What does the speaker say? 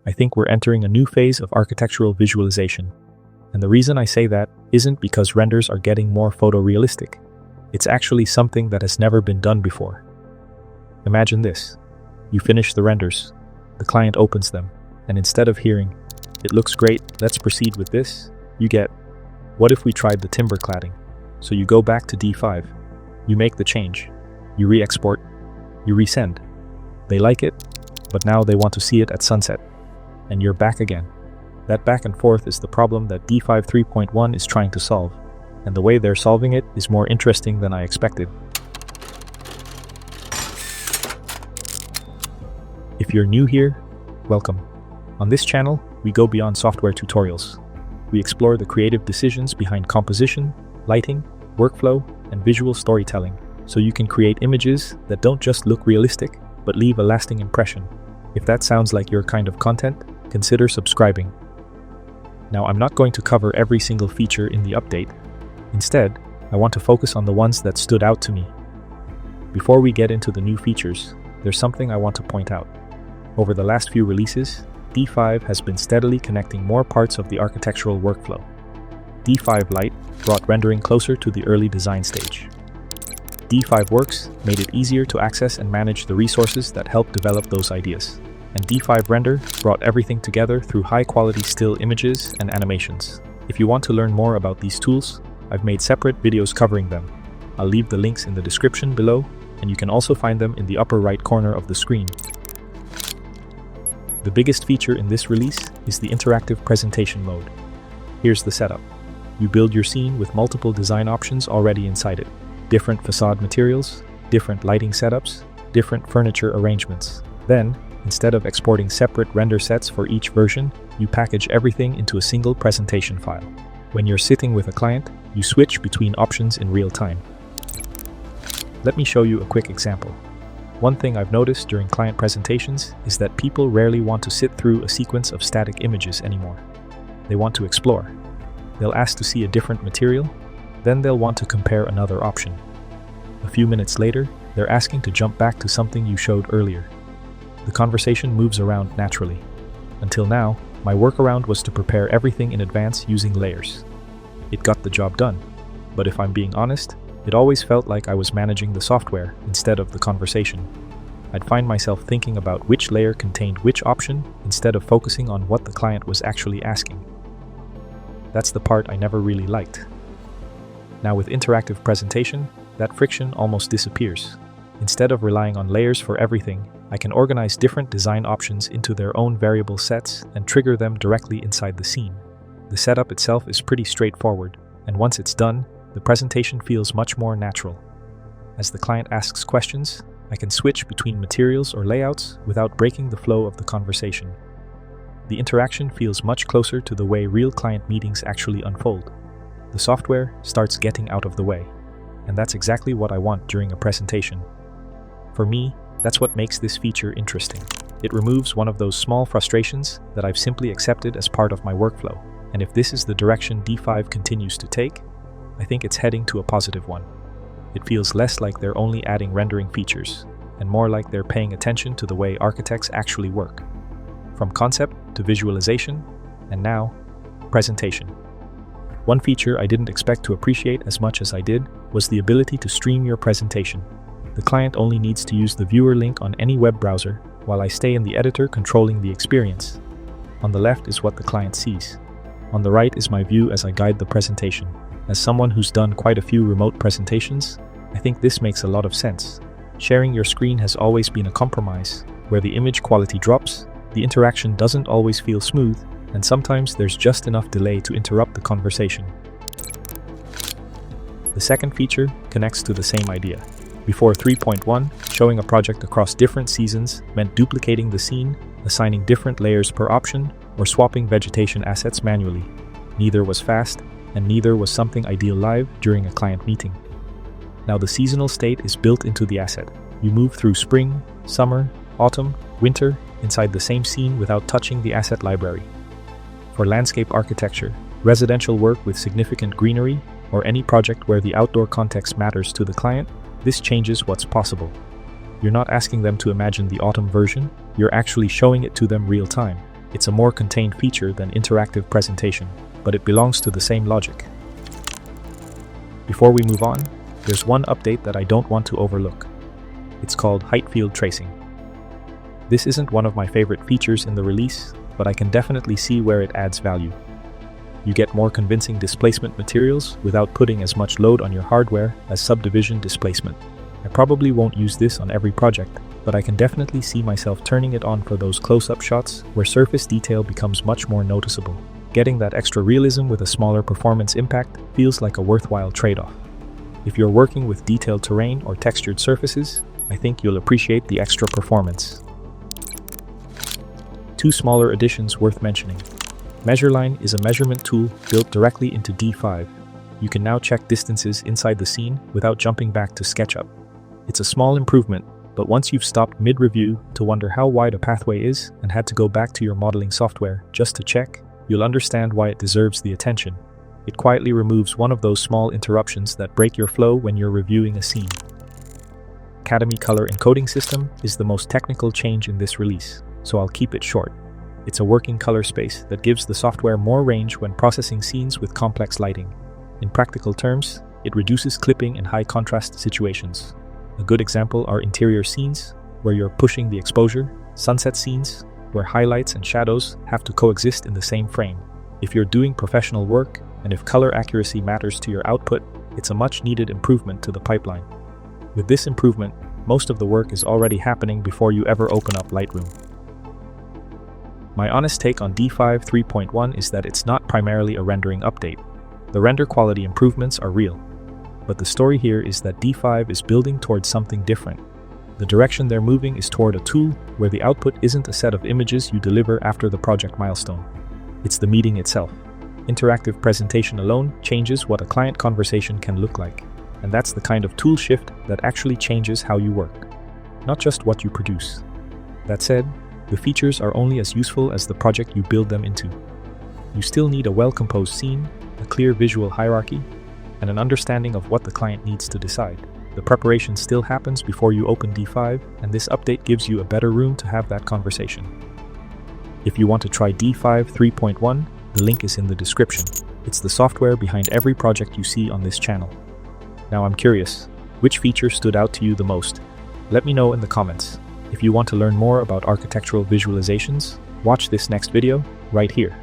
I think we're entering a new phase of architectural visualization. And the reason I say that isn't because renders are getting more photorealistic. It's actually something that has never been done before. Imagine this. You finish the renders, the client opens them, and instead of hearing, "It looks great, let's proceed with this," you get, "What if we tried the timber cladding?" So you go back to D5, you make the change, you re-export, you resend. They like it, but now they want to see it at sunset, and you're back again. That back and forth is the problem that D5 3.1 is trying to solve, and the way they're solving it is more interesting than I expected. If you're new here, welcome. On this channel, we go beyond software tutorials. We explore the creative decisions behind composition, lighting, workflow, and visual storytelling, so you can create images that don't just look realistic, but leave a lasting impression. If that sounds like your kind of content, consider subscribing. Now, I'm not going to cover every single feature in the update. Instead, I want to focus on the ones that stood out to me. Before we get into the new features, there's something I want to point out. Over the last few releases, D5 has been steadily connecting more parts of the architectural workflow. D5 Lite brought rendering closer to the early design stage. D5 Works made it easier to access and manage the resources that help develop those ideas. And D5 Render brought everything together through high-quality still images and animations. If you want to learn more about these tools, I've made separate videos covering them. I'll leave the links in the description below, and you can also find them in the upper right corner of the screen. The biggest feature in this release is the interactive presentation mode. Here's the setup. You build your scene with multiple design options already inside it. Different facade materials, different lighting setups, different furniture arrangements. Then, instead of exporting separate render sets for each version, you package everything into a single presentation file. When you're sitting with a client, you switch between options in real time. Let me show you a quick example. One thing I've noticed during client presentations is that people rarely want to sit through a sequence of static images anymore. They want to explore. They'll ask to see a different material, then they'll want to compare another option. A few minutes later, they're asking to jump back to something you showed earlier. The conversation moves around naturally. Until now, my workaround was to prepare everything in advance using layers. It got the job done, but if I'm being honest, it always felt like I was managing the software instead of the conversation. I'd find myself thinking about which layer contained which option instead of focusing on what the client was actually asking. That's the part I never really liked. Now with interactive presentation, that friction almost disappears. Instead of relying on layers for everything, I can organize different design options into their own variable sets and trigger them directly inside the scene. The setup itself is pretty straightforward, and once it's done, the presentation feels much more natural. As the client asks questions, I can switch between materials or layouts without breaking the flow of the conversation. The interaction feels much closer to the way real client meetings actually unfold. The software starts getting out of the way, and that's exactly what I want during a presentation. For me, that's what makes this feature interesting. It removes one of those small frustrations that I've simply accepted as part of my workflow, and if this is the direction D5 continues to take, I think it's heading to a positive one. It feels less like they're only adding rendering features, and more like they're paying attention to the way architects actually work. From concept to visualization, and now, presentation. One feature I didn't expect to appreciate as much as I did was the ability to stream your presentation. The client only needs to use the viewer link on any web browser, while I stay in the editor controlling the experience. On the left is what the client sees. On the right is my view as I guide the presentation. As someone who's done quite a few remote presentations, I think this makes a lot of sense. Sharing your screen has always been a compromise, where the image quality drops, the interaction doesn't always feel smooth, and sometimes there's just enough delay to interrupt the conversation. The second feature connects to the same idea. Before 3.1, showing a project across different seasons meant duplicating the scene, assigning different layers per option, or swapping vegetation assets manually. Neither was fast, and neither was something ideal live during a client meeting. Now the seasonal state is built into the asset. You move through spring, summer, autumn, winter inside the same scene without touching the asset library. For landscape architecture, residential work with significant greenery, or any project where the outdoor context matters to the client, this changes what's possible. You're not asking them to imagine the autumn version, you're actually showing it to them real time. It's a more contained feature than interactive presentation, but it belongs to the same logic. Before we move on, there's one update that I don't want to overlook. It's called HeightField Tracing. This isn't one of my favorite features in the release, but I can definitely see where it adds value. You get more convincing displacement materials without putting as much load on your hardware as subdivision displacement. I probably won't use this on every project, but I can definitely see myself turning it on for those close-up shots where surface detail becomes much more noticeable. Getting that extra realism with a smaller performance impact feels like a worthwhile trade-off. If you're working with detailed terrain or textured surfaces, I think you'll appreciate the extra performance. Two smaller additions worth mentioning. MeasureLine is a measurement tool built directly into D5. You can now check distances inside the scene without jumping back to SketchUp. It's a small improvement, but once you've stopped mid-review to wonder how wide a pathway is and had to go back to your modeling software just to check, you'll understand why it deserves the attention. It quietly removes one of those small interruptions that break your flow when you're reviewing a scene. Academy Color Encoding System is the most technical change in this release, so I'll keep it short. It's a working color space that gives the software more range when processing scenes with complex lighting. In practical terms, it reduces clipping in high contrast situations. A good example are interior scenes, where you're pushing the exposure, sunset scenes, where highlights and shadows have to coexist in the same frame. If you're doing professional work, and if color accuracy matters to your output, it's a much-needed improvement to the pipeline. With this improvement, most of the work is already happening before you ever open up Lightroom. My honest take on D5 3.1 is that it's not primarily a rendering update. The render quality improvements are real. But the story here is that D5 is building towards something different. The direction they're moving is toward a tool where the output isn't a set of images you deliver after the project milestone. It's the meeting itself. Interactive presentation alone changes what a client conversation can look like. And that's the kind of tool shift that actually changes how you work, not just what you produce. That said, the features are only as useful as the project you build them into. You still need a well-composed scene, a clear visual hierarchy, and an understanding of what the client needs to decide. The preparation still happens before you open D5, and this update gives you a better room to have that conversation. If you want to try D5 3.1, the link is in the description. It's the software behind every project you see on this channel. Now I'm curious, which feature stood out to you the most? Let me know in the comments. If you want to learn more about architectural visualizations, watch this next video right here.